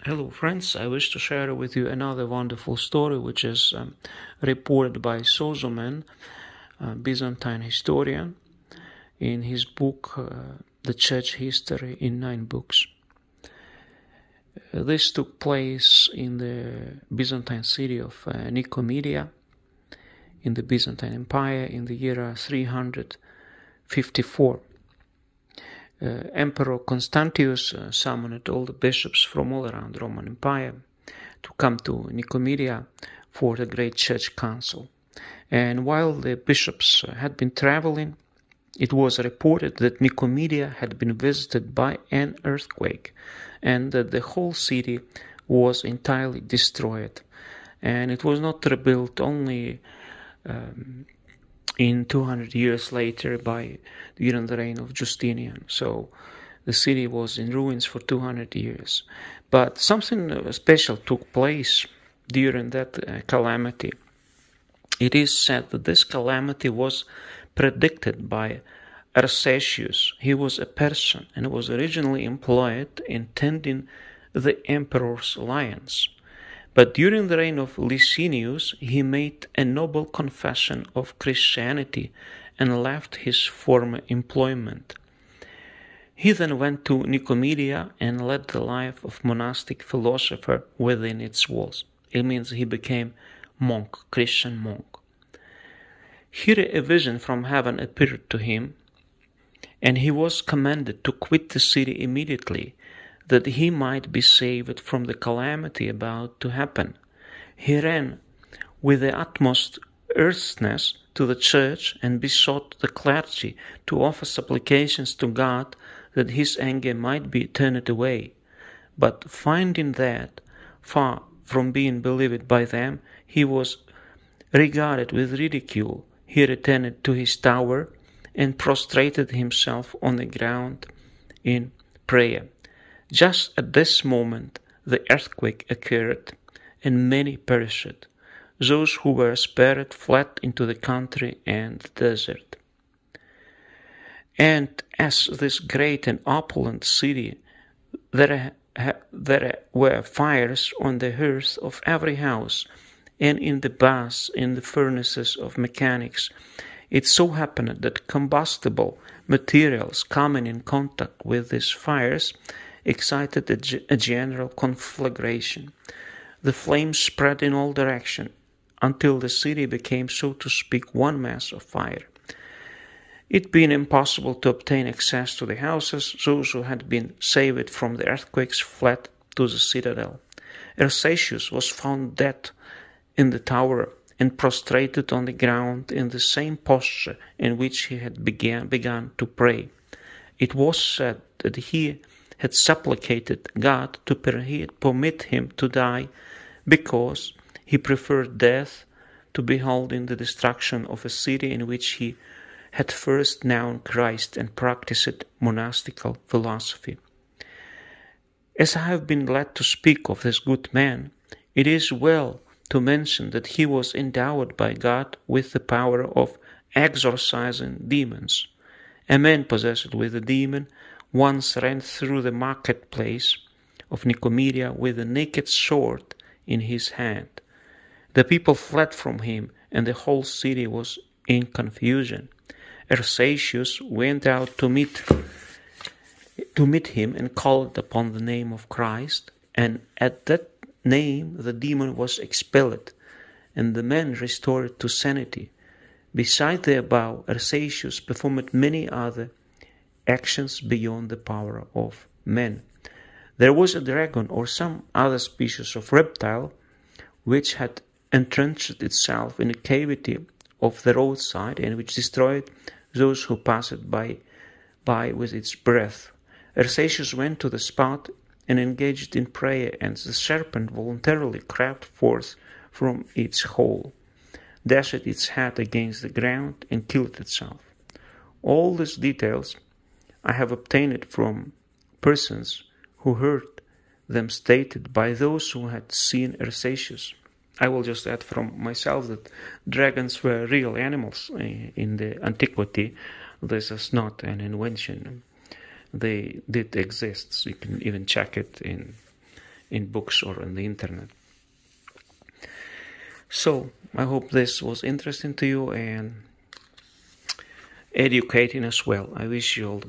Hello friends, I wish to share with you another wonderful story which is reported by Sozomen, a Byzantine historian, in his book The Church History in 9 books. This took place in the Byzantine city of Nicomedia in the Byzantine Empire in the year 354. Emperor Constantius summoned all the bishops from all around the Roman Empire to come to Nicomedia for the great church council. And while the bishops had been traveling, it was reported that Nicomedia had been visited by an earthquake and that the whole city was entirely destroyed. And it was not rebuilt only in 200 years later during the reign of Justinian. So the city was in ruins for 200 years. But something special took place during that calamity. It is said that this calamity was predicted by Arsacius. He was a Persian and was originally employed in tending the emperor's lions. But during the reign of Licinius, he made a noble confession of Christianity and left his former employment. He then went to Nicomedia and led the life of monastic philosopher within its walls. It means he became monk, Christian monk. Here a vision from heaven appeared to him, and he was commanded to quit the city immediately, that he might be saved from the calamity about to happen. He ran with the utmost earnestness to the church and besought the clergy to offer supplications to God that his anger might be turned away. But finding that, far from being believed by them, he was regarded with ridicule, he returned to his tower and prostrated himself on the ground in prayer. Just at this moment the earthquake occurred, and many perished. Those who were spared fled into the country and the desert. And as this great and opulent city, there were fires on the hearth of every house, and in the baths, in the furnaces of mechanics. It so happened that combustible materials coming in contact with these fires excited a general conflagration. The flames spread in all directions until the city became, so to speak, one mass of fire. It being impossible to obtain access to the houses, those who had been saved from the earthquakes fled to the citadel. Arsacius was found dead in the tower and prostrated on the ground in the same posture in which he had begun to pray. It was said that he had supplicated God to permit him to die because he preferred death to beholding the destruction of a city in which he had first known Christ and practiced monastical philosophy. As I have been led to speak of this good man, it is well to mention that he was endowed by God with the power of exorcising demons. A man possessed with a demon once ran through the marketplace of Nicomedia with a naked sword in his hand. The people fled from him, and the whole city was in confusion. Arsacius went out to meet him and called upon the name of Christ, and at that name the demon was expelled, and the man restored to sanity. Beside the above, Arsacius performed many other actions beyond the power of men. There was a dragon or some other species of reptile which had entrenched itself in a cavity of the roadside and which destroyed those who passed by with its breath. Arsacius went to the spot and engaged in prayer, and the serpent voluntarily crept forth from its hole, dashed its head against the ground, and killed itself. All these details I have obtained from persons who heard them stated by those who had seen Arsacius. I will just add from myself that dragons were real animals in the antiquity. This is not an invention. They did exist. You can even check it in in books or on the internet. So I hope this was interesting to you and educating as well. I wish you all